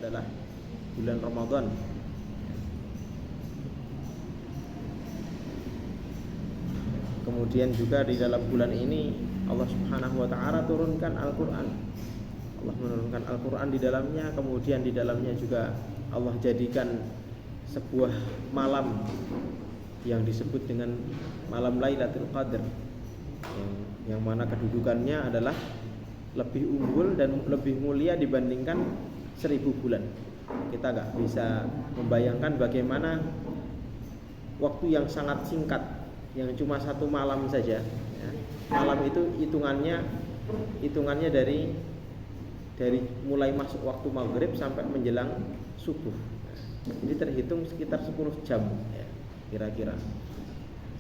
adalah bulan Ramadan. Kemudian juga di dalam bulan ini Allah Subhanahu wa taala turunkan Al-Qur'an. Allah menurunkan Al-Qur'an di dalamnya, kemudian di dalamnya juga Allah jadikan sebuah malam yang disebut dengan malam Lailatul Qadar, yang mana kedudukannya adalah lebih unggul dan lebih mulia dibandingkan 1000 bulan. Kita nggak bisa membayangkan bagaimana waktu yang sangat singkat, yang cuma satu malam saja, ya. Malam itu hitungannya dari mulai masuk waktu maghrib sampai menjelang subuh. Jadi terhitung sekitar 10 jam, ya, kira-kira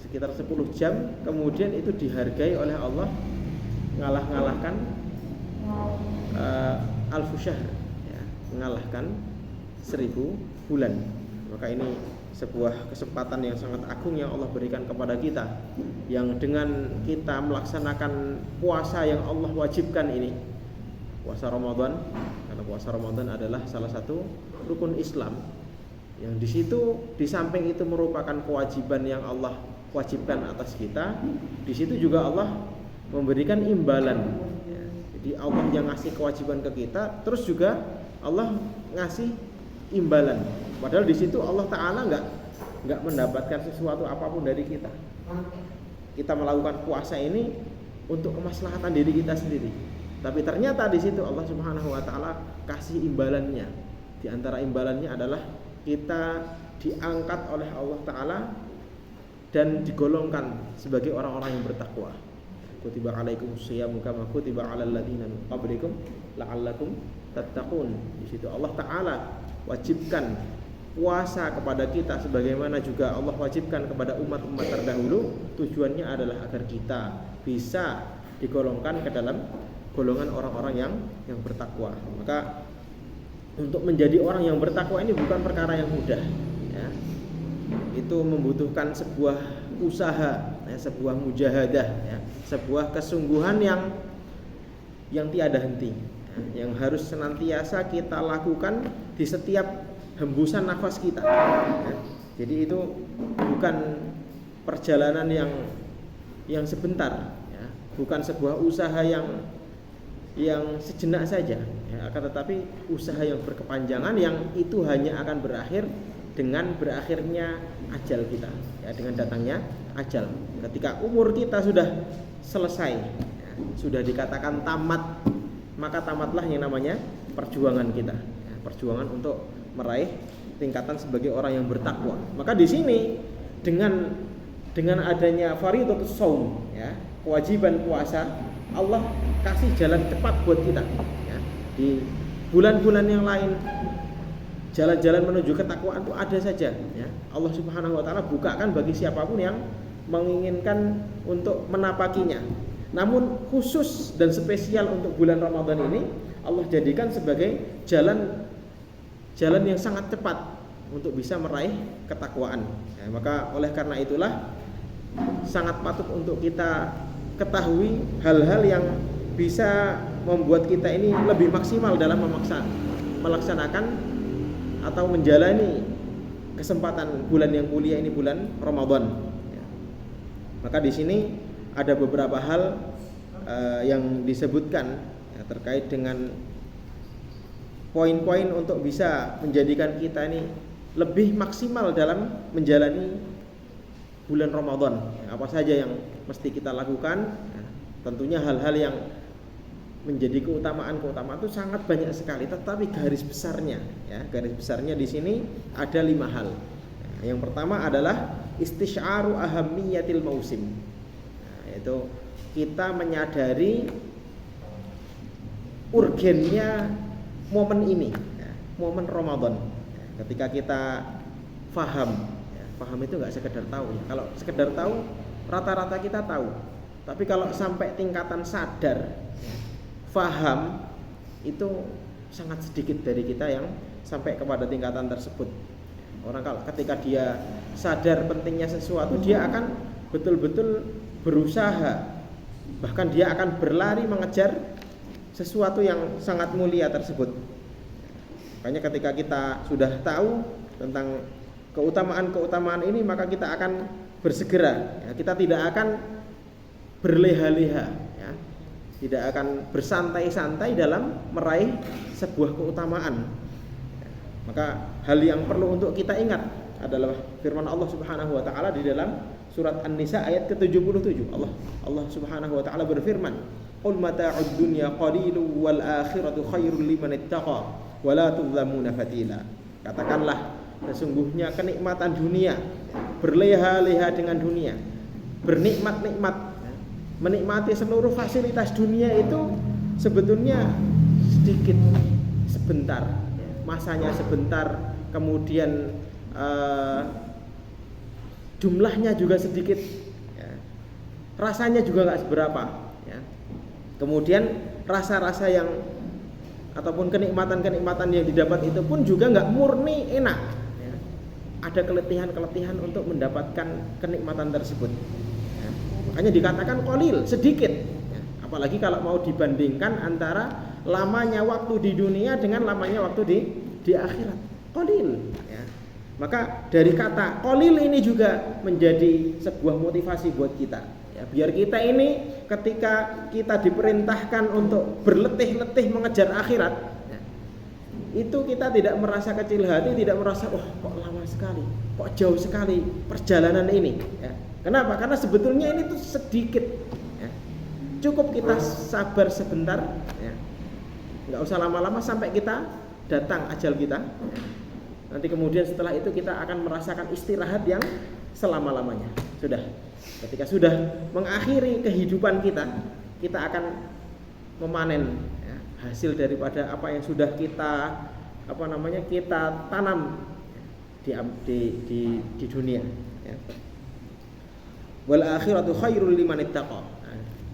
sekitar 10 jam. Kemudian itu dihargai oleh Allah, ngalahkan alfu syahr, ya, mengalahkan 1000 bulan. Maka ini sebuah kesempatan yang sangat agung yang Allah berikan kepada kita, yang dengan kita melaksanakan puasa yang Allah wajibkan ini, puasa Ramadan, karena puasa Ramadan adalah salah satu rukun Islam, yang di situ di samping itu merupakan kewajiban yang Allah wajibkan atas kita, di situ juga Allah memberikan imbalan, ya. Jadi Allah yang ngasih kewajiban ke kita, terus juga Allah ngasih imbalan. Padahal di situ Allah Ta'ala nggak mendapatkan sesuatu apapun dari kita. Kita melakukan puasa ini untuk kemaslahatan diri kita sendiri, tapi ternyata di situ Allah Subhanahu Wa Ta'ala kasih imbalannya. Di antara imbalannya adalah kita diangkat oleh Allah Ta'ala dan digolongkan sebagai orang-orang yang bertakwa. Kutiba alaikumus syiyamu kama kutiba alal ladzina min qablikum la'allakum tattaqun. Di situ Allah Ta'ala wajibkan puasa kepada kita, sebagaimana juga Allah wajibkan kepada umat-umat terdahulu. Tujuannya adalah agar kita bisa digolongkan ke dalam golongan orang-orang yang bertakwa. Maka untuk menjadi orang yang bertakwa ini bukan perkara yang mudah, ya. Itu membutuhkan sebuah usaha, ya, sebuah mujahadah, ya, sebuah kesungguhan yang tiada henti, ya, yang harus senantiasa kita lakukan di setiap hembusan nafas kita, ya. Jadi itu bukan perjalanan yang sebentar, ya, bukan sebuah usaha yang sejenak saja, ya, akan tetapi usaha yang berkepanjangan, yang itu hanya akan berakhir dengan berakhirnya ajal kita, ya, dengan datangnya ajal. Ketika umur kita sudah selesai, ya, sudah dikatakan tamat, maka tamatlah yang namanya perjuangan kita, ya, perjuangan untuk meraih tingkatan sebagai orang yang bertakwa. Maka di sini dengan adanya fardhatus shaum, ya, kewajiban puasa, Allah kasih jalan cepat buat kita, ya. Di bulan-bulan yang lain jalan-jalan menuju ketakwaan itu ada saja, ya. Allah Subhanahu wa taala bukakan bagi siapapun yang menginginkan untuk menapakinya. Namun khusus dan spesial untuk bulan Ramadan ini Allah jadikan sebagai jalan yang sangat cepat untuk bisa meraih ketakwaan, ya. Maka oleh karena itulah sangat patut untuk kita ketahui hal-hal yang bisa membuat kita ini lebih maksimal dalam melaksanakan atau menjalani kesempatan bulan yang mulia ini, bulan Ramadan, ya. Maka di sini ada beberapa hal yang disebutkan, ya, terkait dengan poin-poin untuk bisa menjadikan kita ini lebih maksimal dalam menjalani bulan Ramadan. Apa saja yang mesti kita lakukan? Ya, tentunya hal-hal yang menjadi keutamaan itu sangat banyak sekali, tetapi garis besarnya di sini ada 5 hal. Ya, yang pertama adalah istisy'aru ahammiyatil mausim, ya, yaitu kita menyadari urgennya momen ini, ya, momen Ramadan. Ya, ketika kita paham itu nggak sekedar tahu, ya. Kalau sekedar tahu, rata-rata kita tahu. Tapi kalau sampai tingkatan sadar, ya, paham, itu sangat sedikit dari kita yang sampai kepada tingkatan tersebut. Orang kalau ketika dia sadar pentingnya sesuatu, dia akan betul-betul berusaha, bahkan dia akan berlari mengejar sesuatu yang sangat mulia tersebut. Makanya ketika kita sudah tahu tentang keutamaan ini, maka kita akan bersegera, ya. Kita tidak akan berleha-leha, ya. Tidak akan bersantai-santai dalam meraih sebuah keutamaan. Maka hal yang perlu untuk kita ingat adalah firman Allah Subhanahu wa taala di dalam surat An-Nisa ayat ke-77. Allah Subhanahu wa taala berfirman, "Qul mata'ud dunya qalilun wal akhiratu khairul liman ittaqa wa la tuzlamuna fatila." Katakanlah, sesungguhnya kenikmatan dunia, berleha-leha dengan dunia, bernikmat-nikmat, menikmati seluruh fasilitas dunia itu sebetulnya sedikit, sebentar, masanya sebentar, kemudian jumlahnya juga sedikit, ya. Rasanya juga nggak seberapa, ya. Kemudian rasa-rasa yang ataupun kenikmatan-kenikmatan yang didapat itu pun juga nggak murni enak, ya. Ada keletihan-keletihan untuk mendapatkan kenikmatan tersebut, ya. Makanya dikatakan qalil, sedikit, ya. Apalagi kalau mau dibandingkan antara lamanya waktu di dunia dengan lamanya waktu di akhirat, qalil, ya. Maka dari kata qalil ini juga menjadi sebuah motivasi buat kita, ya. Biar kita ini ketika kita diperintahkan untuk berletih-letih mengejar akhirat, ya, itu kita tidak merasa kecil hati, tidak merasa kok lama sekali, kok jauh sekali perjalanan ini, ya. Kenapa? Karena sebetulnya ini tuh sedikit, ya. Cukup kita sabar sebentar, ya. Nggak usah lama-lama sampai kita datang ajal kita, ya. Nanti kemudian setelah itu kita akan merasakan istirahat yang selama-lamanya. Ketika sudah mengakhiri kehidupan kita, kita akan memanen, ya, hasil daripada apa yang sudah kita kita tanam di dunia, ya. Wal akhiratu khairul liman ittaqa.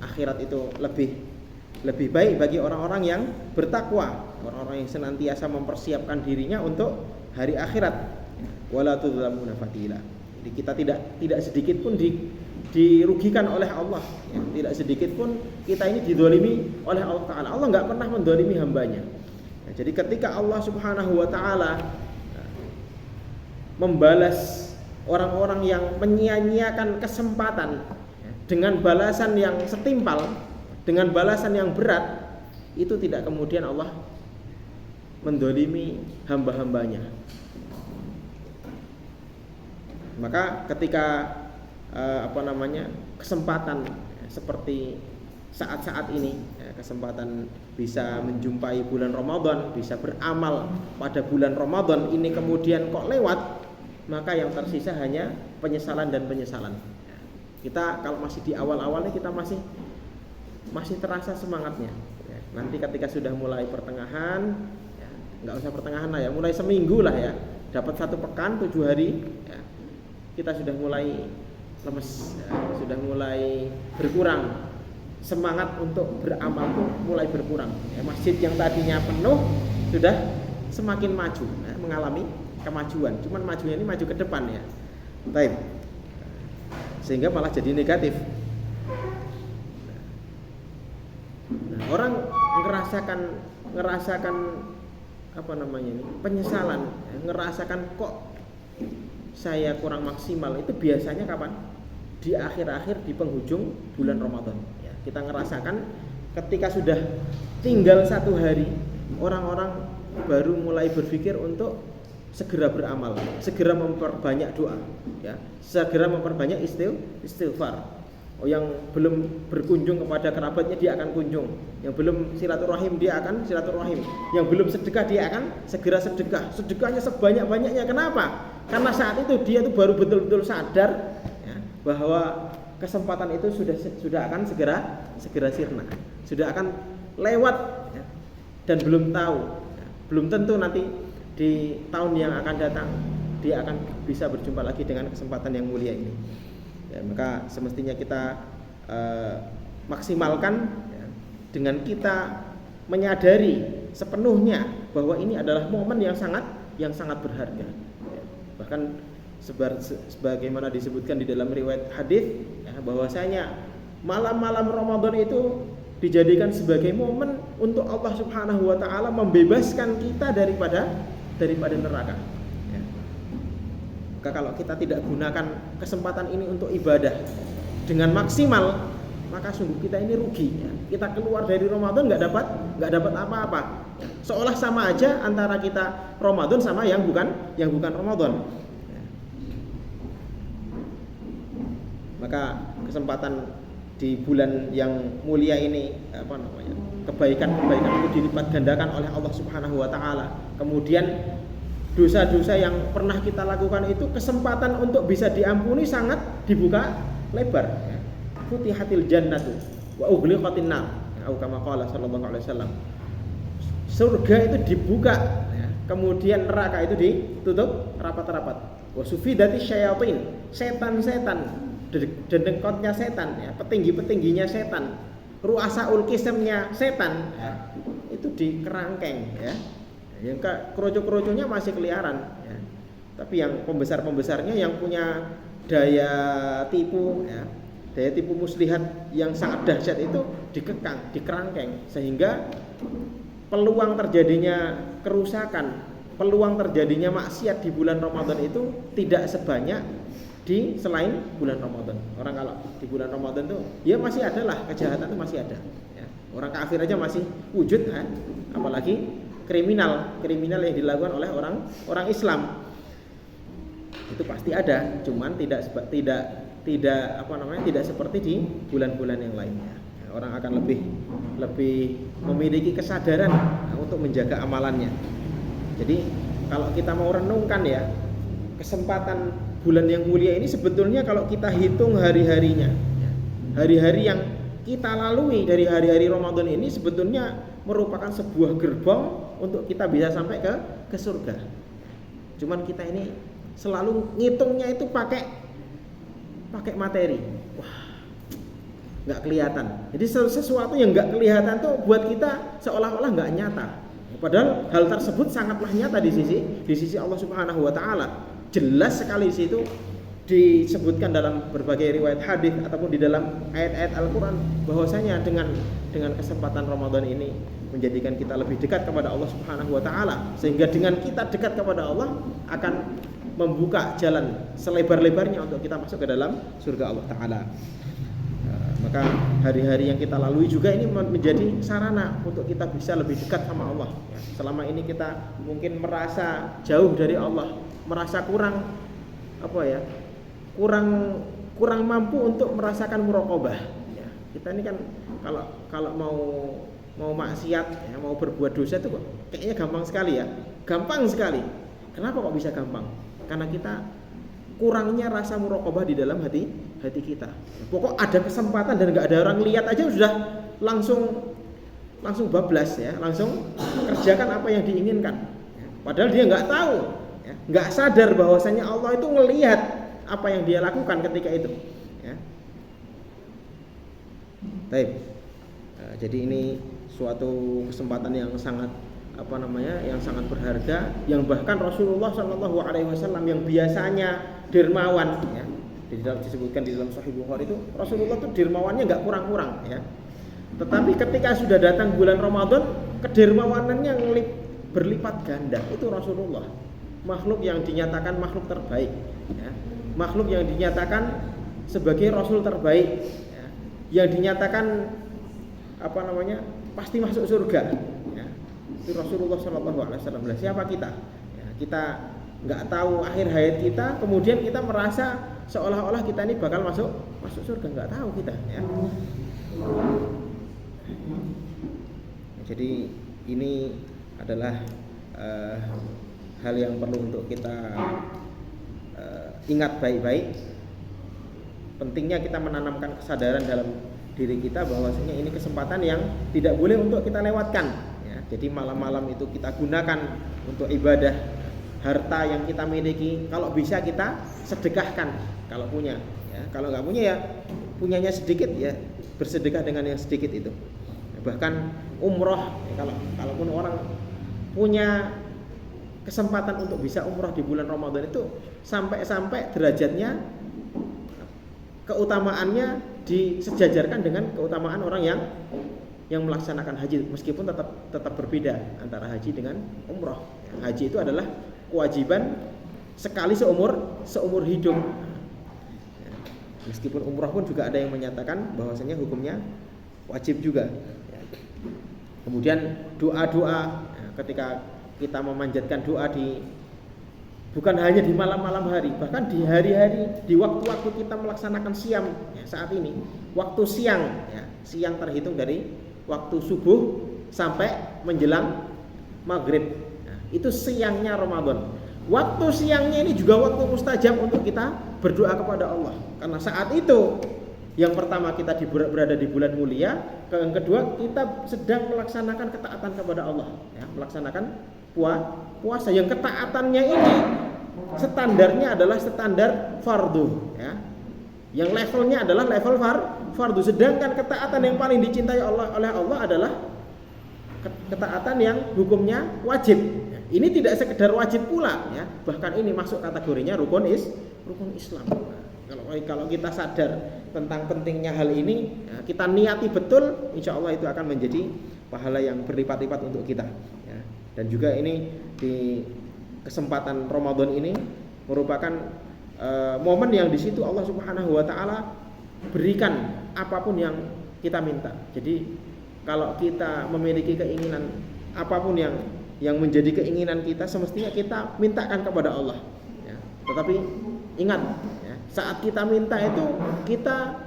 Akhirat itu lebih baik bagi orang-orang yang bertakwa, orang-orang yang senantiasa mempersiapkan dirinya untuk hari akhirat. Wala tudzlamuna fatila. Jadi kita tidak sedikit pun dirugikan oleh Allah, ya. Tidak sedikit pun kita ini dizalimi oleh Allah Ta'ala. Allah nggak pernah menzalimi hambanya, ya. Jadi ketika Allah Subhanahu wa Ta'ala membalas orang-orang yang menyia-nyiakan kesempatan, ya, dengan balasan yang setimpal, dengan balasan yang berat, itu tidak kemudian Allah menzalimi hamba-hambanya. Maka ketika kesempatan, ya, seperti saat-saat ini, ya, kesempatan bisa menjumpai bulan Ramadan, bisa beramal pada bulan Ramadan ini kemudian kok lewat, maka yang tersisa hanya penyesalan dan penyesalan. Ya, kita kalau masih di awal-awalnya kita masih terasa semangatnya, ya. Nanti ketika sudah mulai pertengahan, ya, nggak usah pertengahan lah, ya, mulai seminggu lah, ya, dapat 1 pekan 7 hari, ya, kita sudah mulai lemes, ya, sudah mulai berkurang semangat untuk beramal pun mulai berkurang, ya. Masjid yang tadinya penuh sudah semakin maju, ya, mengalami kemajuan, cuman majunya ini maju ke depan, ya. Baik. Sehingga malah jadi negatif. Nah, orang ngerasakan penyesalan, ya, ngerasakan kok saya kurang maksimal, itu biasanya kapan? Di akhir-akhir, di penghujung bulan Ramadan, ya. Kita ngerasakan ketika sudah tinggal 1 hari, orang-orang baru mulai berpikir untuk segera beramal, segera memperbanyak doa, ya, segera memperbanyak istighfar. Yang belum berkunjung kepada kerabatnya dia akan kunjung, yang belum silaturahim dia akan silaturahim, yang belum sedekah dia akan segera sedekah, sedekahnya sebanyak-banyaknya. Kenapa? Karena saat itu dia tuh baru betul-betul sadar, ya, bahwa kesempatan itu sudah akan segera sirna, sudah akan lewat, ya, dan belum tahu, ya, belum tentu nanti di tahun yang akan datang dia akan bisa berjumpa lagi dengan kesempatan yang mulia ini. Ya, maka semestinya kita maksimalkan, ya, dengan kita menyadari sepenuhnya bahwa ini adalah momen yang sangat berharga, ya. Bahkan sebagaimana disebutkan di dalam riwayat hadis, ya, bahwasanya malam-malam Ramadan itu dijadikan sebagai momen untuk Allah Subhanahu wa taala membebaskan kita daripada neraka. Ya. Maka kalau kita tidak gunakan kesempatan ini untuk ibadah dengan maksimal, maka sungguh kita ini rugi. Ya. Kita keluar dari Ramadan nggak dapat apa-apa. Ya. Seolah sama aja antara kita Ramadan sama yang bukan Ramadan. Ya. Maka kesempatan di bulan yang mulia ini kebaikan-kebaikan itu dilipat gandakan oleh Allah Subhanahu wa taala. Kemudian dosa-dosa yang pernah kita lakukan itu kesempatan untuk bisa diampuni sangat dibuka lebar. Futihatil jannatu wa ughliqatin nar. Atau kama qala sallallahu alaihi wasallam. Surga itu dibuka, kemudian neraka itu ditutup rapat-rapat. Wa sufidati syayatin, setan-setan, dendengkotnya setan, ya, petinggi-petingginya setan, ru'asaul qisamnya setan, ya, itu dikerangkeng, ya. Yang keroco-keroconya masih keliaran, ya. Tapi yang pembesar-pembesarnya yang punya daya tipu, ya, daya tipu muslihat yang sangat dahsyat itu dikekang, dikerangkeng, sehingga peluang terjadinya kerusakan, peluang terjadinya maksiat di bulan Ramadan itu tidak sebanyak di selain bulan Ramadan. Orang kalau di bulan Ramadan tuh ya masih ada lah, kejahatan itu masih ada, ya. Orang kafir aja masih wujud, kan? Apalagi kriminal yang dilakukan oleh orang Islam itu pasti ada, cuman tidak seperti di bulan-bulan yang lainnya. Orang akan lebih memiliki kesadaran untuk menjaga amalannya. Jadi kalau kita mau renungkan, ya, kesempatan bulan yang mulia ini sebetulnya kalau kita hitung hari-harinya, hari-hari yang kita lalui dari hari-hari Ramadan ini sebetulnya merupakan sebuah gerbong untuk kita bisa sampai ke surga. Cuman kita ini selalu ngitungnya itu pakai materi. Wah, nggak kelihatan. Jadi sesuatu yang nggak kelihatan tuh buat kita seolah-olah nggak nyata. Padahal hal tersebut sangatlah nyata di sisi Allah Subhanahu wa taala. Jelas sekali di situ disebutkan dalam berbagai riwayat hadis ataupun di dalam ayat-ayat Al-Qur'an bahwasanya dengan kesempatan Ramadan ini menjadikan kita lebih dekat kepada Allah Subhanahu wa taala, sehingga dengan kita dekat kepada Allah akan membuka jalan selebar-lebarnya untuk kita masuk ke dalam surga Allah taala. Maka hari-hari yang kita lalui juga ini menjadi sarana untuk kita bisa lebih dekat sama Allah. Selama ini kita mungkin merasa jauh dari Allah, merasa kurang mampu untuk merasakan muraqabah. Ya, kita ini kan kalau mau maksiat, ya, mau berbuat dosa itu kok kayaknya gampang sekali, ya, gampang sekali. Kenapa kok bisa gampang? Karena kita kurangnya rasa muraqabah di dalam hati kita. Pokok ada kesempatan dan nggak ada orang lihat aja sudah langsung bablas, ya, langsung kerjakan apa yang diinginkan. Padahal dia nggak tahu, ya, nggak sadar bahwasanya Allah itu ngelihat apa yang dia lakukan ketika itu. Ya. Baik. Jadi ini suatu kesempatan yang sangat sangat berharga, yang bahkan Rasulullah Shallallahu Alaihi Wasallam yang biasanya dermawan, ya, disebutkan di dalam Sahih Bukhari itu Rasulullah itu dermawannya nggak kurang-kurang, ya. Tetapi ketika sudah datang bulan Ramadan, kedermawanannya berlipat ganda. Itu Rasulullah, makhluk yang dinyatakan makhluk terbaik, ya. Makhluk yang dinyatakan sebagai Rasul terbaik, ya. Yang dinyatakan pasti masuk surga, ya. Itu Rasulullah SAW. Siapa kita? Ya, kita nggak tahu akhir hayat kita, kemudian kita merasa seolah-olah kita ini bakal masuk surga, nggak tahu kita, ya. Jadi ini adalah hal yang perlu untuk kita ingat baik-baik. Pentingnya kita menanamkan kesadaran dalam diri kita bahwasanya ini kesempatan yang tidak boleh untuk kita lewatkan, ya. Jadi malam-malam itu kita gunakan untuk ibadah. Harta yang kita miliki kalau bisa kita sedekahkan kalau punya, ya. Kalau nggak punya, ya punyanya sedikit, ya bersedekah dengan yang sedikit itu. Bahkan umroh, ya, kalaupun orang punya kesempatan untuk bisa umroh di bulan Ramadan itu sampai derajatnya, keutamaannya disejajarkan dengan keutamaan orang yang yang melaksanakan haji, meskipun tetap berbeda antara haji dengan umroh. Haji itu adalah kewajiban sekali seumur hidup. Meskipun umroh pun juga ada yang menyatakan bahwasanya hukumnya wajib juga. Kemudian doa-doa, ketika kita memanjatkan doa bukan hanya di malam-malam hari, bahkan di hari-hari, di waktu-waktu kita melaksanakan siam saat ini, waktu siang, siang terhitung dari waktu subuh sampai menjelang maghrib. Itu siangnya Ramadan. Waktu siangnya ini juga waktu mustajab untuk kita berdoa kepada Allah. Karena saat itu, yang pertama kita berada di bulan mulia, yang kedua kita sedang melaksanakan ketaatan kepada Allah, melaksanakan puasa. Yang ketaatannya ini standarnya adalah standar fardu, Yang levelnya adalah level fardu. Sedangkan ketaatan yang paling dicintai oleh Allah adalah ketaatan yang hukumnya wajib. Ini tidak sekedar wajib pula, bahkan ini masuk kategorinya rukun Islam. Kalau kita sadar tentang pentingnya hal ini, kita niati betul, insya Allah itu akan menjadi pahala yang berlipat-lipat untuk kita. Dan juga ini di kesempatan Ramadan ini merupakan momen yang di situ Allah Subhanahu Wa Taala berikan apapun yang kita minta. Jadi kalau kita memiliki keinginan apapun yang menjadi keinginan kita, semestinya kita mintakan kepada Allah. Tetapi ingat, saat kita minta itu kita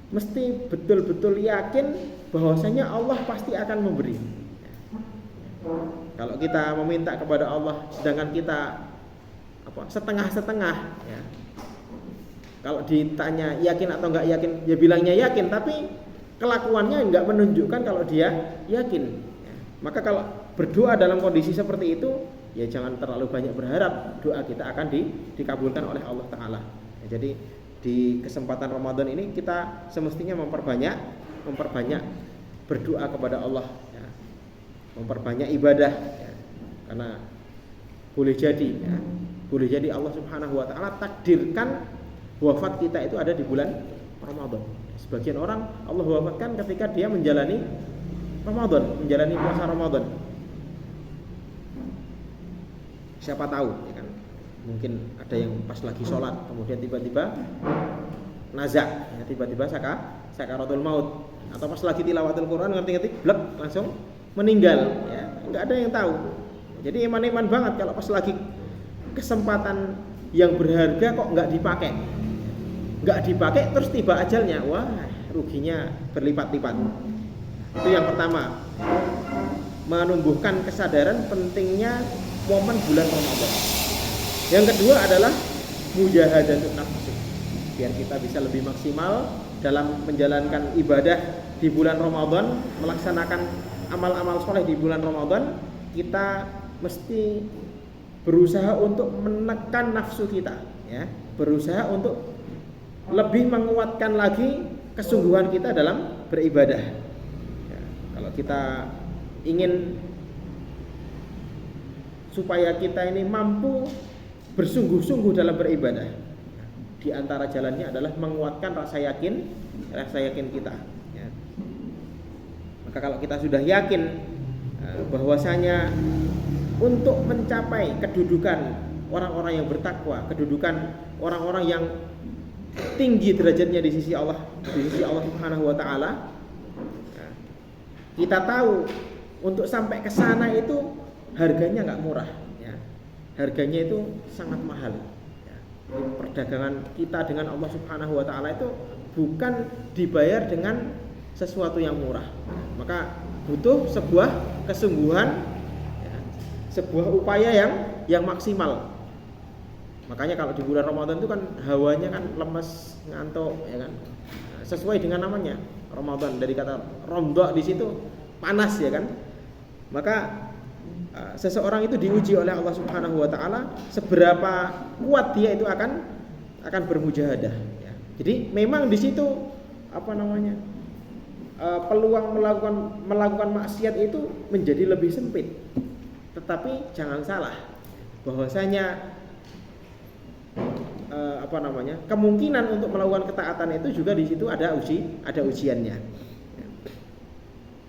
mesti betul-betul yakin bahwasanya Allah pasti akan memberi. Kalau kita meminta kepada Allah sedangkan kita setengah-setengah, kalau ditanya yakin atau enggak yakin, ya bilangnya yakin, tapi kelakuannya enggak menunjukkan kalau dia yakin. Maka kalau berdoa dalam kondisi seperti itu, ya jangan terlalu banyak berharap doa kita akan dikabulkan oleh Allah Ta'ala. Jadi di kesempatan Ramadan ini kita semestinya memperbanyak berdoa kepada Allah, memperbanyak ibadah, karena boleh jadi Allah Subhanahu Wa Ta'ala takdirkan wafat kita itu ada di bulan Ramadan. Sebagian orang Allah wafatkan ketika dia menjalani puasa Ramadan. Siapa tahu, kan? Mungkin ada yang pas lagi sholat, kemudian tiba-tiba nazak, tiba-tiba sakaratul maut, atau pas lagi tilawatul Quran ngerti-ngerti, blek langsung meninggal. Nggak ada yang tahu. Jadi iman-iman banget kalau pas lagi kesempatan yang berharga kok nggak dipakai terus tiba ajalnya, wah ruginya berlipat-lipat. Itu yang pertama, menumbuhkan kesadaran pentingnya momen bulan Ramadan. Yang kedua adalah mujahadatun nafsi, biar kita bisa lebih maksimal dalam menjalankan ibadah di bulan Ramadan, melaksanakan amal-amal soleh di bulan Ramadan. Kita mesti berusaha untuk menekan nafsu kita, berusaha untuk lebih menguatkan lagi kesungguhan kita dalam beribadah. Kalau kita ingin supaya kita ini mampu bersungguh-sungguh dalam beribadah, di antara jalannya adalah menguatkan rasa yakin kita. Maka kalau kita sudah yakin bahwasanya untuk mencapai kedudukan orang-orang yang bertakwa, kedudukan orang-orang yang tinggi derajatnya di sisi Allah Subhanahu Wa Taala, kita tahu untuk sampai ke sana itu harganya nggak murah, harganya itu sangat mahal. Perdagangan kita dengan Allah Subhanahu Wa Taala itu bukan dibayar dengan sesuatu yang murah. Maka butuh sebuah kesungguhan, sebuah upaya yang maksimal. Makanya kalau di bulan Ramadan itu kan hawanya kan lemes, ngantuk, kan. Sesuai dengan namanya Ramadan, dari kata romdok di situ panas, kan. Maka seseorang itu diuji oleh Allah Subhanahu Wa Taala seberapa kuat dia itu akan bermujahadah. Jadi memang di situ peluang melakukan maksiat itu menjadi lebih sempit. Tetapi jangan salah, bahwasanya kemungkinan untuk melakukan ketaatan itu juga di situ ada ujiannya.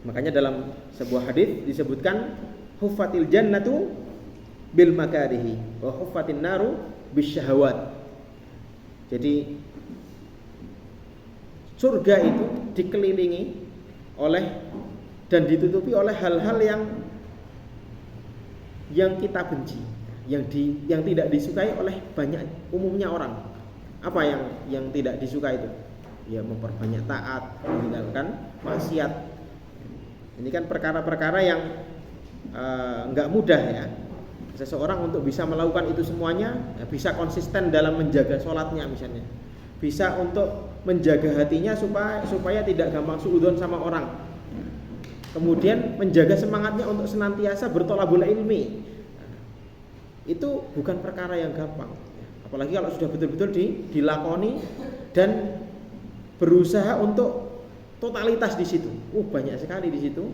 Makanya dalam sebuah hadis disebutkan huffatil jannatu bil makarihi wa huffatin naru bisyahawat. Jadi surga itu dikelilingi oleh dan ditutupi oleh hal-hal yang kita benci, yang tidak disukai oleh banyak umumnya orang. Apa yang tidak disukai itu? Ya memperbanyak taat, meninggalkan maksiat. Ini kan perkara-perkara yang enggak mudah ya. Seseorang untuk bisa melakukan itu semuanya, ya, bisa konsisten dalam menjaga sholatnya misalnya, bisa untuk menjaga hatinya supaya tidak gampang suudzon sama orang, kemudian menjaga semangatnya untuk senantiasa bertolabul ilmi. Itu bukan perkara yang gampang, apalagi kalau sudah betul-betul dilakoni dan berusaha untuk totalitas di situ. Banyak sekali di situ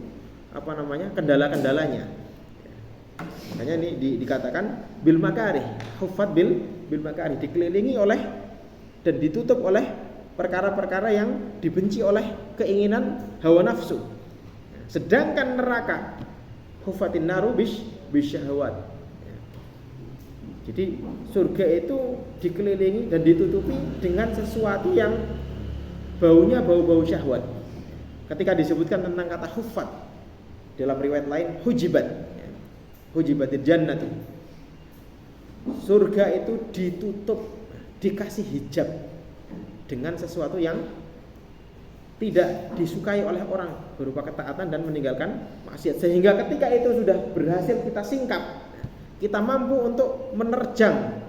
kendala-kendalanya. Makanya ini dikatakan bil makarih, huffat bil makarih, dikelilingi oleh dan ditutup oleh perkara-perkara yang dibenci oleh keinginan hawa nafsu. Sedangkan neraka huffatin naru bisyahawat. Jadi surga itu dikelilingi dan ditutupi dengan sesuatu yang baunya bau-bau syahwat. Ketika disebutkan tentang kata huffat, dalam riwayat lain hujibatil jannatu, surga itu ditutup, dikasih hijab dengan sesuatu yang tidak disukai oleh orang berupa ketaatan dan meninggalkan maksiat, sehingga ketika itu sudah berhasil kita singkap, kita mampu untuk menerjang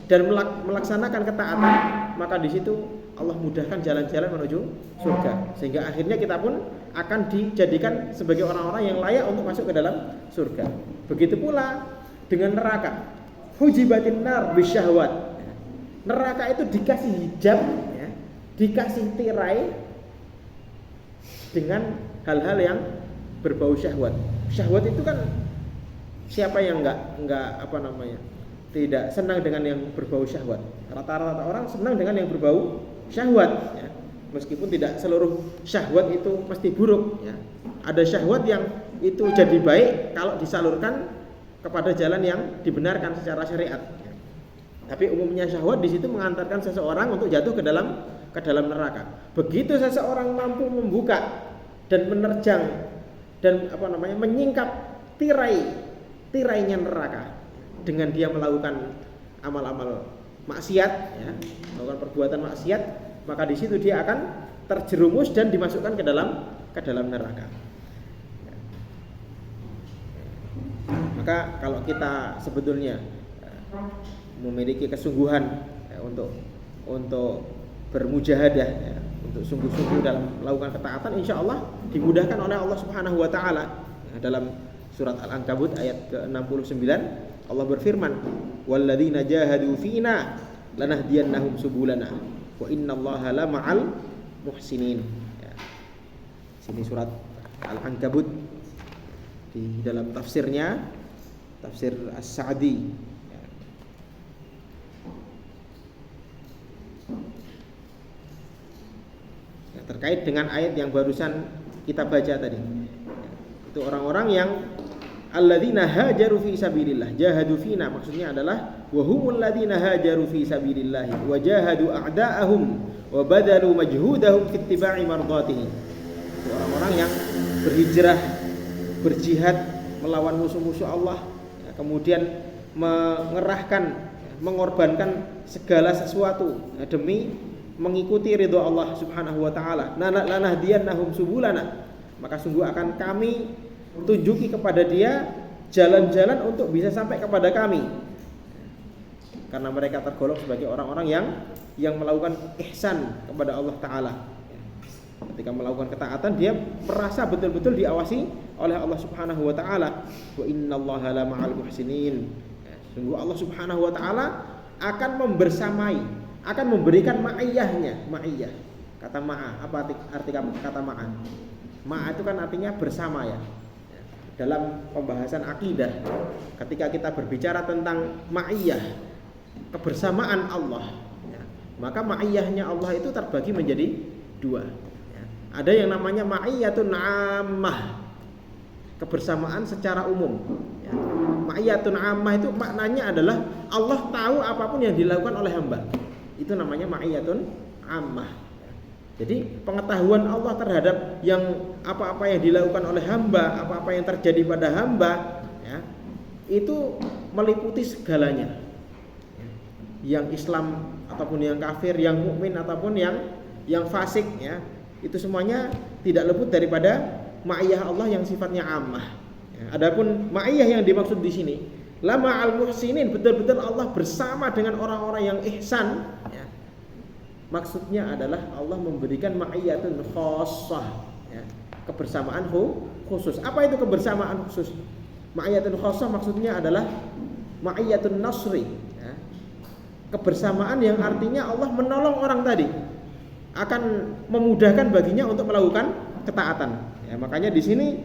dan melaksanakan ketaatan, maka di situ Allah mudahkan jalan-jalan menuju surga, sehingga akhirnya kita pun akan dijadikan sebagai orang-orang yang layak untuk masuk ke dalam surga. Begitu pula dengan neraka, hujibatin nar bisyahwat. Neraka itu dikasih hijab, ya, dikasih tirai dengan hal-hal yang berbau syahwat. Syahwat itu kan siapa yang enggak tidak senang dengan yang berbau syahwat. Rata-rata orang senang dengan yang berbau syahwat, ya. Meskipun tidak seluruh syahwat itu mesti buruk, ya. Ada syahwat yang itu jadi baik kalau disalurkan kepada jalan yang dibenarkan secara syariat, ya. Tapi umumnya syahwat di situ mengantarkan seseorang untuk jatuh ke dalam neraka. Begitu seseorang mampu membuka dan menerjang dan menyingkap tirainya neraka dengan dia melakukan amal-amal maksiat, ya, melakukan perbuatan maksiat, maka di situ dia akan terjerumus dan dimasukkan ke dalam neraka. Maka kalau kita sebetulnya memiliki kesungguhan, ya, untuk bermujahadah, ya, untuk sungguh-sungguh dalam melakukan ketaatan, insya Allah dimudahkan oleh Allah Subhanahu Wa Taala. Dalam surat Al-Ankabut ayat ke-69 Allah berfirman, walladzina jahadu fina lanahdiyannahum subulana wa innallaha la ma'al muhsinin. Ya. Sini surat Al-Ankabut, di dalam tafsirnya, tafsir As-Sa'di, ya. Ya, terkait dengan ayat yang barusan kita baca tadi, ya. Itu orang-orang yang alladzina hajaru fi sabilillah jahadu fina, maksudnya adalah wa humul ladzina hajaru fi sabilillah wa jahadu a'da'ahum wa badalu majhudahum fi ittiba'i mardatihi. Orang-orang yang berhijrah, berjihad melawan musuh-musuh Allah, ya, kemudian mengerahkan, mengorbankan segala sesuatu, ya, demi mengikuti ridha Allah Subhanahu wa taala. Lanahdiyannahum subulana, maka sungguh akan kami tunjuki kepada dia jalan-jalan untuk bisa sampai kepada kami, karena mereka tergolong sebagai orang-orang yang melakukan ihsan kepada Allah Ta'ala. Ketika melakukan ketaatan, dia merasa betul-betul diawasi oleh Allah Subhanahu Wa Ta'ala. Wa innallaha la ma'al muhsinin. Sungguh Allah Subhanahu Wa Ta'ala akan membersamai, akan memberikan ma'iyahnya. Ma'iyah, kata ma'a, apa arti kata ma'a? Ma'a itu kan artinya bersama, ya. Dalam pembahasan akidah, ketika kita berbicara tentang ma'iyah, kebersamaan Allah, ya, maka ma'iyahnya Allah itu terbagi menjadi dua, ya. Ada yang namanya ma'iyatun ammah, kebersamaan secara umum. Ya. Ma'iyatun ammah itu maknanya adalah Allah tahu apapun yang dilakukan oleh hamba. Itu namanya ma'iyatun ammah. Jadi pengetahuan Allah terhadap yang apa-apa yang dilakukan oleh hamba, apa-apa yang terjadi pada hamba, ya, itu meliputi segalanya. Yang Islam ataupun yang kafir, yang mukmin ataupun yang fasik, ya, itu semuanya tidak luput daripada ma'iyah Allah yang sifatnya ammah. Ya, adapun ma'iyah yang dimaksud di sini, lama al-muhsinin, betul-betul Allah bersama dengan orang-orang yang ihsan. Ya. Maksudnya adalah Allah memberikan ma'iyatun khossah, ya, kebersamaan khusus. Apa itu kebersamaan khusus? Ma'iyatun khossah maksudnya adalah ma'iyatun nasri, ya, kebersamaan yang artinya Allah menolong orang tadi, akan memudahkan baginya untuk melakukan ketaatan. Ya, makanya di sini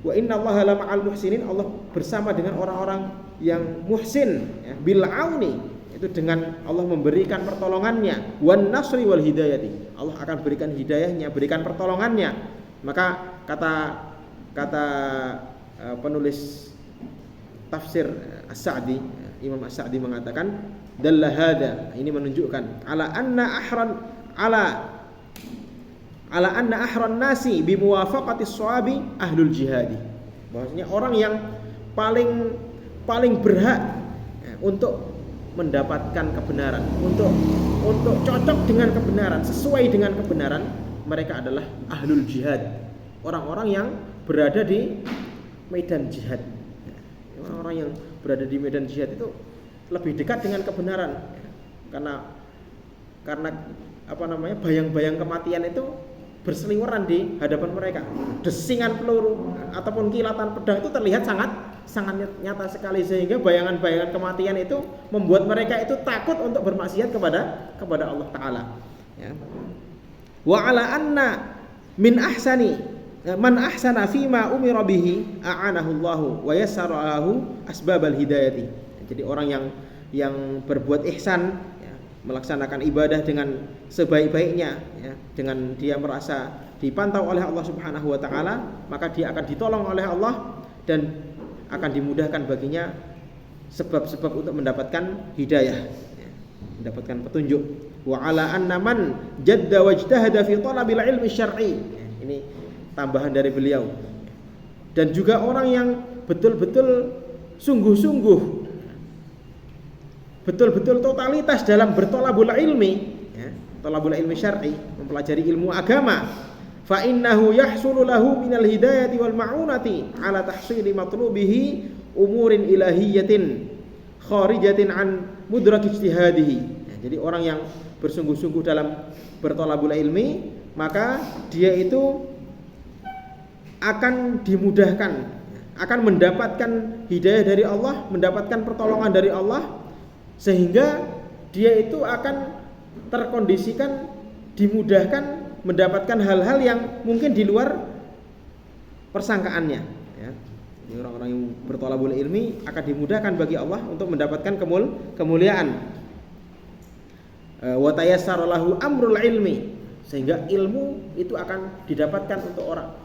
wa innallaha lama'al muhsinin, Allah bersama dengan orang-orang yang muhsin, ya, bil auni, itu dengan Allah memberikan pertolongannya, wan nasri wal hidayati, Allah akan berikan hidayahnya, berikan pertolongannya. Maka kata penulis tafsir As-Sa'di, Imam As-Sa'di mengatakan dalla hada, ini menunjukkan ala anna ahran nasi bi muwafaqati shawabi ahlul jihadi, bahwasanya orang yang paling berhak, ya, untuk mendapatkan kebenaran, untuk cocok dengan kebenaran, sesuai dengan kebenaran, mereka adalah ahlul jihad, orang-orang yang berada di medan jihad. Orang-orang yang berada di medan jihad itu lebih dekat dengan kebenaran, karena bayang-bayang kematian itu berseliweran di hadapan mereka. Desingan peluru ataupun kilatan pedang itu terlihat sangat nyata sekali, sehingga bayangan-bayangan kematian itu membuat mereka itu takut untuk bermaksiat kepada Allah Ta'ala. Ya. Wa ala anna min ahsani man ahsana fima umira bihi a'anahu Allahu wa yassara lahu asbabal hidayati. Jadi orang yang berbuat ihsan, ya, melaksanakan ibadah dengan sebaik-baiknya, ya, dengan dia merasa dipantau oleh Allah Subhanahu wa taala, maka dia akan ditolong oleh Allah dan akan dimudahkan baginya sebab-sebab untuk mendapatkan hidayah, ya, mendapatkan petunjuk. Wa ala anna man jadda wajtahada fi talabil ilmi syar'i. Ini tambahan dari beliau. Dan juga orang yang betul-betul sungguh-sungguh, betul-betul totalitas dalam bertolabul ilmi, ya, tolabul ilmi syar'i, mempelajari ilmu agama. Fa innahu yahsulu lahu minal hidayati wal ma'unati ala tahsili matlubihi umurin ilahiyatin kharijatin an mudrak ijtihadihi. Ya, jadi orang yang bersungguh-sungguh dalam bertolabul ilmi, maka dia itu akan dimudahkan, akan mendapatkan hidayah dari Allah, mendapatkan pertolongan dari Allah, sehingga dia itu akan terkondisikan, dimudahkan mendapatkan hal-hal yang mungkin di luar persangkaannya, ya. Orang-orang yang bertolabul ilmi akan dimudahkan bagi Allah untuk mendapatkan kemuliaan. Wa tayassara lahu amrul ilmi, sehingga ilmu itu akan didapatkan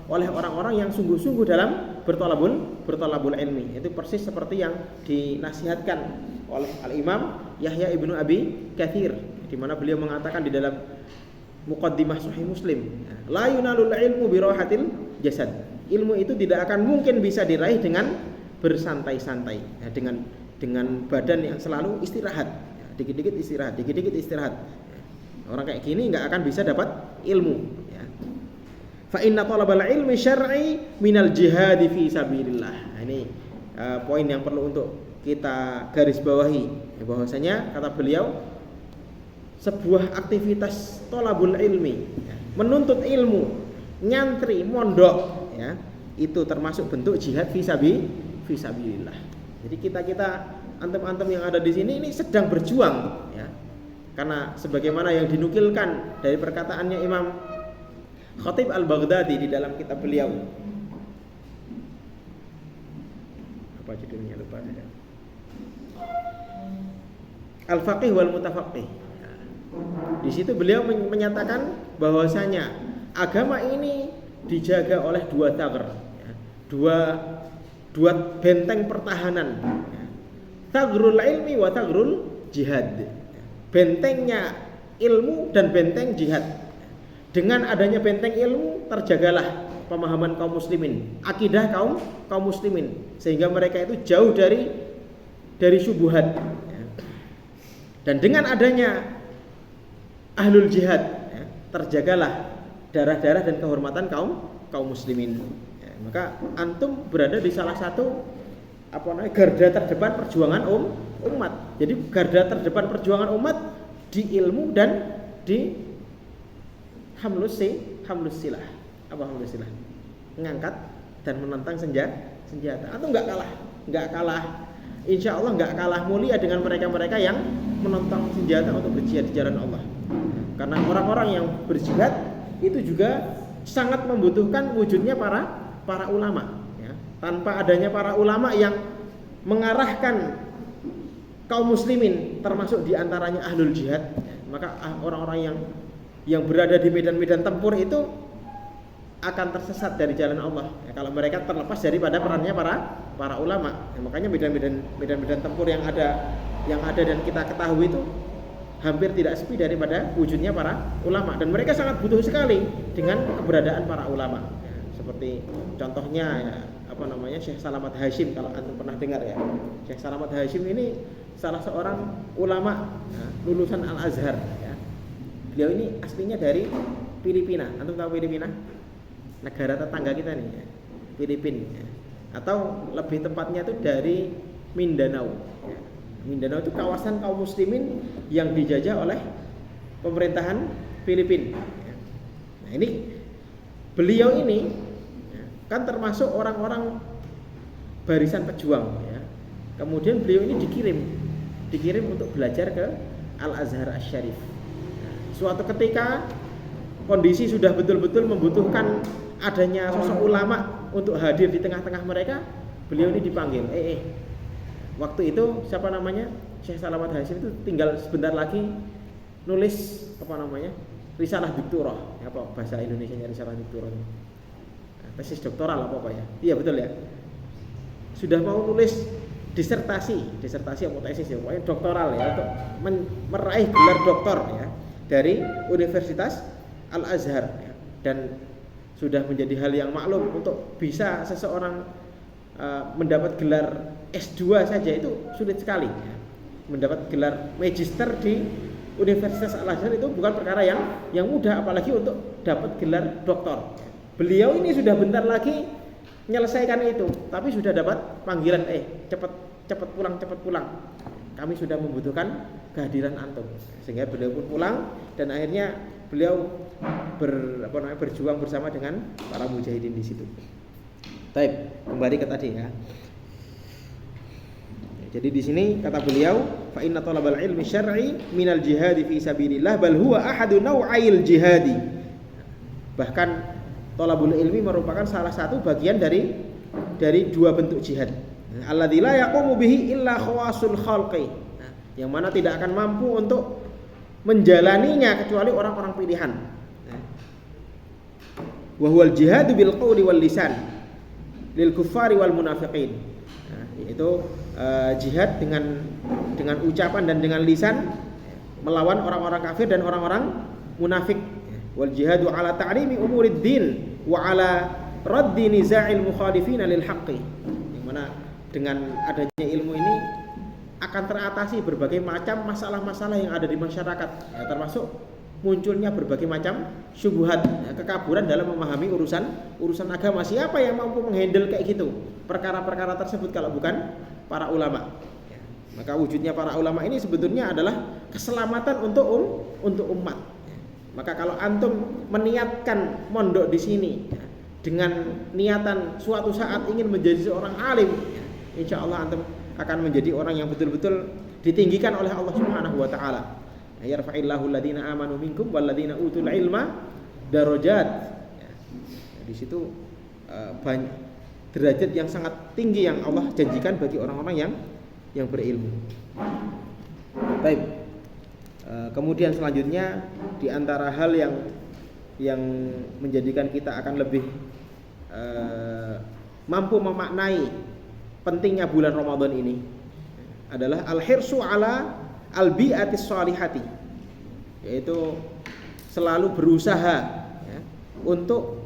oleh orang-orang yang sungguh-sungguh dalam bertolabul ilmi. Itu persis seperti yang dinasihatkan oleh Al-Imam Yahya ibnu Abi Katsir, di mana beliau mengatakan di dalam Muqaddimah Sahih Muslim, la yunalul ilmu birahatil jasad. Ilmu itu tidak akan mungkin bisa diraih dengan bersantai-santai, ya, dengan badan yang selalu istirahat, ya, dikit-dikit istirahat, dikit-dikit istirahat. Orang kayak gini nggak akan bisa dapat ilmu, ya. Fa inna talabal ilmi syar'i minal jihadi fi sabilillah. Nah, ini poin yang perlu untuk kita garis bawahi, ya, bahwasanya kata beliau, sebuah aktivitas tolabul ilmi, ya, menuntut ilmu, nyantri, mondok, ya, itu termasuk bentuk jihad fi sabilillah. Jadi kita antum-antum yang ada di sini ini sedang berjuang, ya. Karena sebagaimana yang dinukilkan dari perkataannya Imam Khatib Al-Baghdadi di dalam kitab beliau, apa judulnya lupa saya, Al-Faqih wal Mutafaqih. Di situ beliau menyatakan bahwasanya agama ini dijaga oleh dua tagr, ya, dua benteng pertahanan, ya. Tagrul ilmi wa tagrul jihad. Bentengnya ilmu dan benteng jihad. Dengan adanya benteng ilmu terjagalah pemahaman kaum muslimin, akidah kaum muslimin, sehingga mereka itu jauh dari syubhat. Ya. Dan dengan adanya ahlul jihad, ya, terjagalah darah-darah dan kehormatan kaum muslimin. Ya, maka antum berada di salah satu garda terdepan perjuangan umat. Jadi garda terdepan perjuangan umat di ilmu dan di hamlus silah. Apa hamlus silah? Mengangkat dan menentang senjata. Atau enggak kalah. Insya Allah enggak kalah mulia dengan mereka-mereka yang menentang senjata untuk berjihad di jalan Allah. Karena orang-orang yang berjihad itu juga sangat membutuhkan wujudnya para ulama, ya. Tanpa adanya para ulama yang mengarahkan kaum muslimin, termasuk diantaranya ahlul jihad, ya, maka orang-orang yang berada di medan-medan tempur itu akan tersesat dari jalan Allah, ya, kalau mereka terlepas daripada perannya para ulama. Ya, makanya medan-medan tempur yang ada dan kita ketahui itu hampir tidak sepi daripada wujudnya para ulama, dan mereka sangat butuh sekali dengan keberadaan para ulama, ya, seperti contohnya, ya, Syekh Salamat Hasyim, kalau antum pernah dengar, ya. Syekh Salamat Hasyim ini salah seorang ulama, ya, lulusan Al-Azhar, ya. Beliau ini aslinya dari Filipina. Antum tahu Filipina? Negara tetangga kita nih, ya. Filipina, ya. Atau lebih tepatnya itu dari Mindanao, ya. Mindanao itu kawasan kaum muslimin yang dijajah oleh pemerintahan Filipina. Nah, ini beliau ini kan termasuk orang-orang barisan pejuang, ya. Kemudian beliau ini dikirim untuk belajar ke Al-Azhar Asy-Syarif. Nah, suatu ketika kondisi sudah betul-betul membutuhkan adanya sosok ulama untuk hadir di tengah-tengah mereka, beliau ini dipanggil. Waktu itu Syekh Salamat Hasyim itu tinggal sebentar lagi nulis risalah doktorah. Apa bahasa Indonesianya risalah doktorah? Tesis doktoral apa ya? Iya betul ya. Sudah mau nulis disertasi atau tesis ya, pokoknya doktoral ya, untuk meraih gelar doktor, ya, dari Universitas Al-Azhar, ya. Dan sudah menjadi hal yang maklum untuk bisa seseorang mendapat gelar S2 saja itu sulit sekali, ya. Mendapat gelar magister di Universitas Al-Azhar itu bukan perkara yang mudah, apalagi untuk dapat gelar doktor. Beliau ini sudah bentar lagi menyelesaikan itu, tapi sudah dapat panggilan, cepat pulang. Kami sudah membutuhkan kehadiran antum. Sehingga beliau pun pulang, dan akhirnya beliau berjuang bersama dengan para mujahidin di situ. Baik, kembali ke tadi, ya. Jadi di sini kata beliau, fa inna talabal ilmi syar'i minal jihadi fi sabilillah bal huwa ahadu naw'ail jihadi. Bahkan talabul ilmi merupakan salah satu bagian dari dua bentuk jihad. Alladzi la yaqumu bihi illa khawasul khalqi. Yang mana tidak akan mampu untuk menjalaninya kecuali orang-orang pilihan. Wa huwal jihadu bil qawli wal lisan lil kuffari wal munafiqin. Yaitu jihad dengan ucapan dan dengan lisan melawan orang-orang kafir dan orang-orang munafik. Wal jihadu ala ta'limi umurid din wa ala raddi niza'il mukhalifina lil haqqi. Yang mana dengan adanya ilmu ini akan teratasi berbagai macam masalah-masalah yang ada di masyarakat, ya, termasuk munculnya berbagai macam syubhat, ya, kekaburan dalam memahami urusan agama. Siapa yang mampu menghandle kayak gitu perkara-perkara tersebut kalau bukan para ulama, ya. Maka wujudnya para ulama ini sebetulnya adalah keselamatan untuk umat, ya. Maka kalau antum meniatkan mondok di sini, ya, dengan niatan suatu saat ingin menjadi seorang alim, ya, insya Allah antum akan menjadi orang yang betul-betul ditinggikan oleh Allah Subhanahu wa taala. Yarfa'illahu alladziina aamanu minkum walladzina utul ilma darajat. Ya. Di situ banyak derajat yang sangat tinggi yang Allah janjikan bagi orang-orang yang berilmu. Baik. Kemudian selanjutnya di antara hal yang menjadikan kita akan lebih mampu memaknai pentingnya bulan Ramadan ini adalah al-hirsu ala al-bi'atis shalihati, yaitu selalu berusaha ya, untuk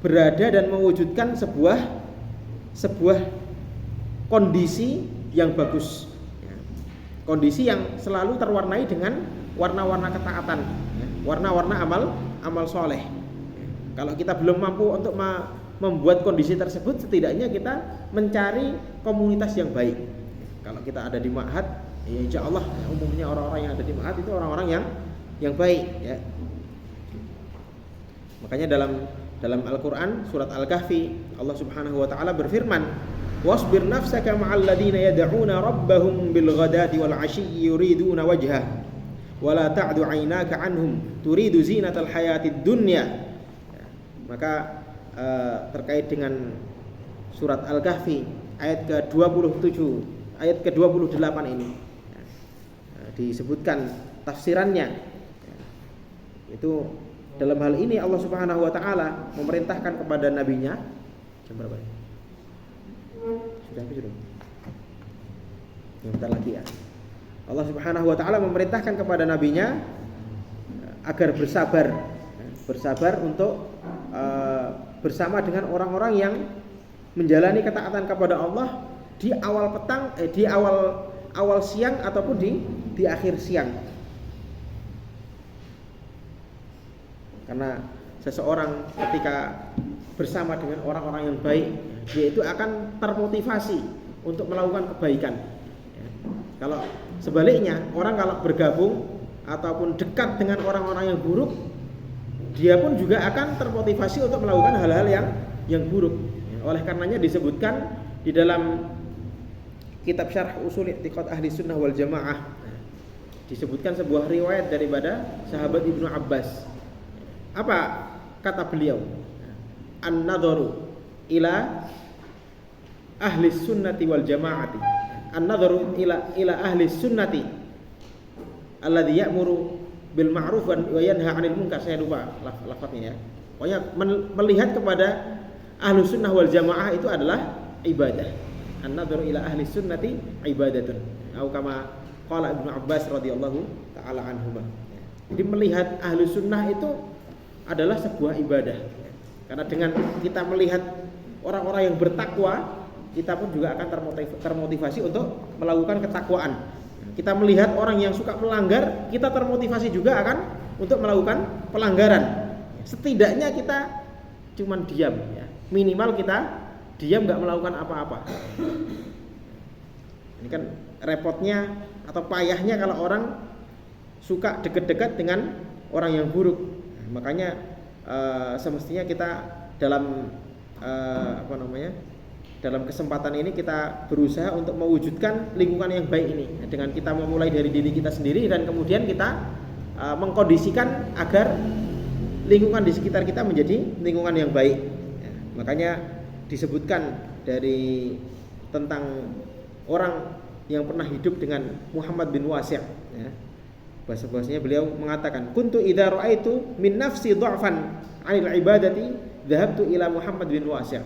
berada dan mewujudkan sebuah kondisi yang bagus ya. Kondisi yang selalu terwarnai dengan warna-warna ketaatan ya, warna-warna amal soleh ya. Kalau kita belum mampu untuk membuat kondisi tersebut, setidaknya kita mencari komunitas yang baik. Kalau kita ada di ma'had, ya insya Allah ya, umumnya orang-orang yang ada di ma'had itu orang-orang yang baik ya. Makanya dalam Al-Quran surat Al-Kahfi Allah Subhanahu wa ta'ala berfirman, wasbir nafsaka ma'al ladina yad'una rabbahum bil ghadati wal 'ashiyyi yuriduna wajhah wa la ta'du 'ainaka 'anhum turidu zinatal hayatid dunya. Maka terkait dengan surat Al-Kahfi ayat ke-27, ayat ke-28 ini disebutkan tafsirannya. Itu dalam hal ini Allah Subhanahu wa taala memerintahkan kepada nabinya, jam berapa? Sudah habis belum? Bentar lagi ya. Allah Subhanahu wa taala memerintahkan kepada nabinya agar bersabar untuk bersama dengan orang-orang yang menjalani ketaatan kepada Allah di awal petang, di awal siang ataupun di akhir siang. Karena seseorang ketika bersama dengan orang-orang yang baik, dia itu akan termotivasi untuk melakukan kebaikan. Kalau sebaliknya, orang kalau bergabung ataupun dekat dengan orang-orang yang buruk, dia pun juga akan termotivasi untuk melakukan hal-hal yang buruk. Oleh karenanya disebutkan di dalam kitab Syarh Ushul I'tiqad Ahli Sunnah wal Jamaah, disebutkan sebuah riwayat daripada sahabat Ibnu Abbas. Apa kata beliau? An-nadharu ila ahli sunnati wal jamaati. An-nadharu ila ahli sunnati alladhi ya'muru bil ma'ruf wa yanha 'anil munkar. Saya lupa lafadznya ya. Pokoknya melihat kepada ahli sunnah wal jamaah itu adalah ibadah. An-nadharu ila ahli sunnati ibadatun. Atau kama qala Ibnu Abbas radhiyallahu taala anhuma. Jadi melihat ahli sunnah itu adalah sebuah ibadah. Karena dengan kita melihat orang-orang yang bertakwa, kita pun juga akan termotivasi untuk melakukan ketakwaan. Kita melihat orang yang suka melanggar, kita termotivasi juga akan untuk melakukan pelanggaran. Setidaknya kita cuman diam ya. Minimal kita diam, nggak melakukan apa-apa. Ini kan repotnya atau payahnya kalau orang suka dekat-dekat dengan orang yang buruk. Makanya semestinya kita dalam dalam kesempatan ini kita berusaha untuk mewujudkan lingkungan yang baik ini dengan kita memulai dari diri kita sendiri dan kemudian kita mengkondisikan agar lingkungan di sekitar kita menjadi lingkungan yang baik. Ya, makanya disebutkan dari tentang orang yang pernah hidup dengan Muhammad bin Wasi', ya. Bahasa-bahasanya beliau mengatakan, kuntu idza ra'aitu min nafsi dha'fan 'anil ibadati dhahabtu ila Muhammad bin Wasi'.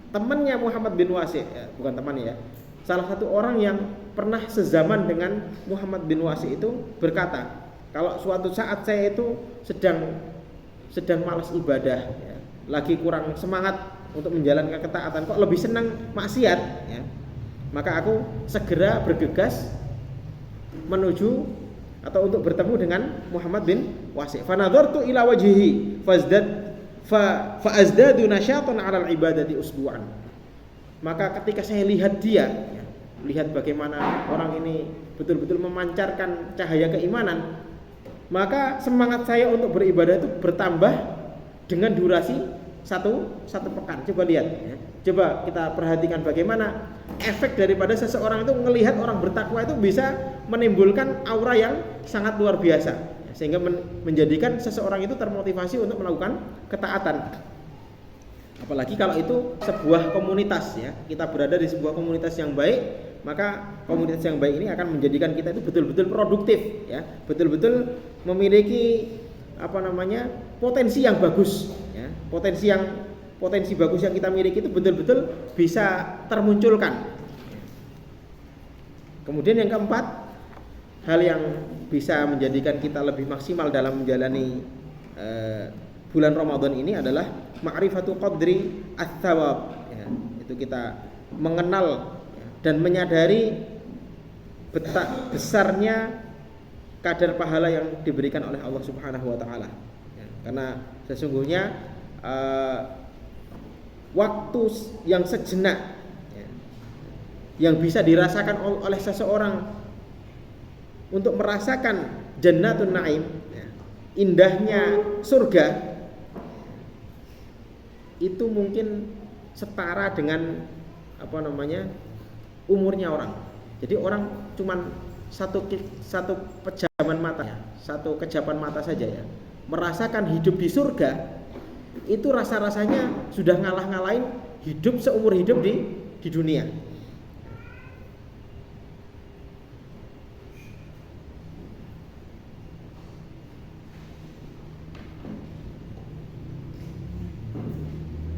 Temannya Muhammad bin Wasi', ya, bukan temannya ya. Salah satu orang yang pernah sezaman dengan Muhammad bin Wasi' itu berkata, kalau suatu saat saya itu sedang malas ibadah ya, lagi kurang semangat untuk menjalankan ketaatan, kok lebih senang maksiat ya, maka aku segera bergegas menuju atau untuk bertemu dengan Muhammad bin Wasi'. Fa nadhartu ila wajhihi fa azdadu nasyatan 'ala al-ibadati usbu'an. Maka ketika saya lihat dia, ya, lihat bagaimana orang ini betul-betul memancarkan cahaya keimanan, maka semangat saya untuk beribadah itu bertambah dengan durasi satu pekan. Coba lihat ya. Coba kita perhatikan bagaimana efek daripada seseorang itu melihat orang bertakwa itu bisa menimbulkan aura yang sangat luar biasa, sehingga menjadikan seseorang itu termotivasi untuk melakukan ketaatan. Apalagi kalau itu sebuah komunitas ya, kita berada di sebuah komunitas yang baik, maka komunitas yang baik ini akan menjadikan kita itu betul-betul produktif ya, betul-betul memiliki potensi yang bagus, ya. Potensi bagus yang kita miliki itu betul-betul bisa termunculkan. Kemudian yang keempat, hal yang bisa menjadikan kita lebih maksimal dalam menjalani bulan Ramadan ini adalah ma'rifatu qadri ats-tsawab, ya. Itu kita mengenal dan menyadari besarnya kadar pahala yang diberikan oleh Allah Subhanahu wa taala. Ya, karena sesungguhnya waktu yang sejenak, ya, yang bisa dirasakan oleh seseorang untuk merasakan jannatun na'im, ya, indahnya surga, itu mungkin setara dengan umurnya orang. Jadi orang cuman satu kejapan mata saja, ya, merasakan hidup di surga, itu rasa-rasanya sudah ngalah-ngalahin hidup seumur hidup di dunia.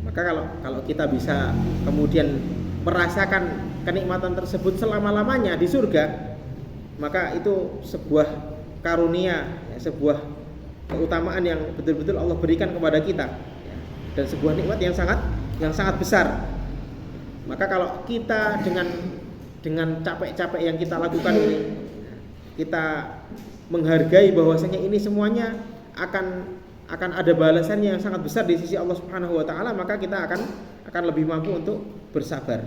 Maka kalau kita bisa kemudian merasakan kenikmatan tersebut selama-lamanya di surga, maka itu sebuah karunia, ya, sebuah keutamaan yang betul-betul Allah berikan kepada kita, ya, dan sebuah nikmat yang sangat besar. Maka kalau kita dengan capek-capek yang kita lakukan ini, kita menghargai bahwasanya ini semuanya akan ada balasannya yang sangat besar di sisi Allah Subhanahu wa taala, maka kita akan lebih mampu untuk bersabar.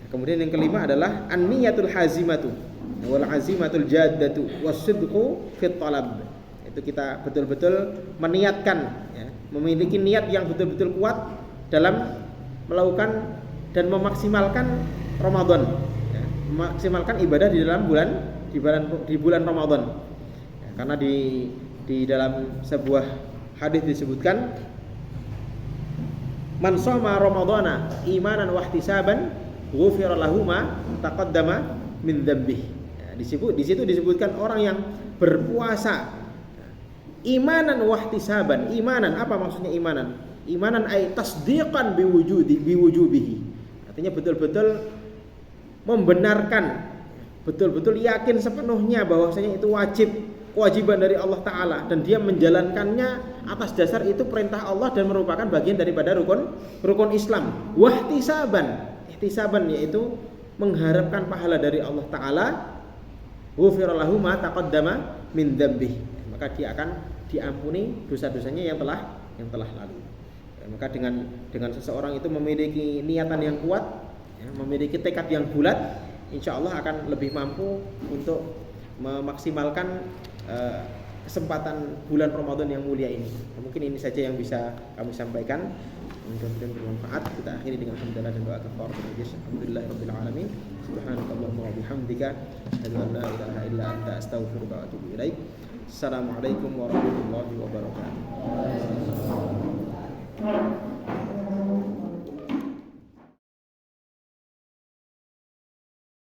Kemudian yang kelima adalah an-niyatul hazimatu wal azimatul jaddatu wasidqu fit talab. Itu kita betul-betul meniatkan, ya, memiliki niat yang betul-betul kuat dalam melakukan dan memaksimalkan Ramadan, ya, memaksimalkan ibadah di bulan Ramadan, ya, karena di dalam sebuah hadis disebutkan, man shoma ramadhana imanan wa ihtisaban ghufira lahu ma taqaddama min dzambih. Ya, di situ disebutkan orang yang berpuasa imanan wa ihtisaban. Imanan, apa maksudnya imanan? Imanan ay tasdiqan biwujubihi. Artinya betul-betul membenarkan, betul-betul yakin sepenuhnya bahwasanya itu kewajiban dari Allah Ta'ala, dan dia menjalankannya atas dasar itu perintah Allah dan merupakan bagian daripada rukun Islam. Ihtisaban yaitu mengharapkan pahala dari Allah Ta'ala. Ghufira lahu ma taqaddama min dzambih, maka dia akan diampuni dosa-dosanya yang telah lalu. Ya, maka dengan seseorang itu memiliki niatan yang kuat, ya, memiliki tekad yang bulat, insya Allah akan lebih mampu untuk memaksimalkan kesempatan bulan Ramadan yang mulia ini. Mungkin ini saja yang bisa kami sampaikan. Mudah-mudahan bermanfaat. Kita akhiri dengan hamdalah dan doa kafaratul majlis. Alhamdulillahirabbil alamin. Subhanakallahumma wa bihamdika asyhadu an la ilaha illa anta astaghfiruka wa atubu ilaik. Assalamualaikum warahmatullahi wabarakatuh.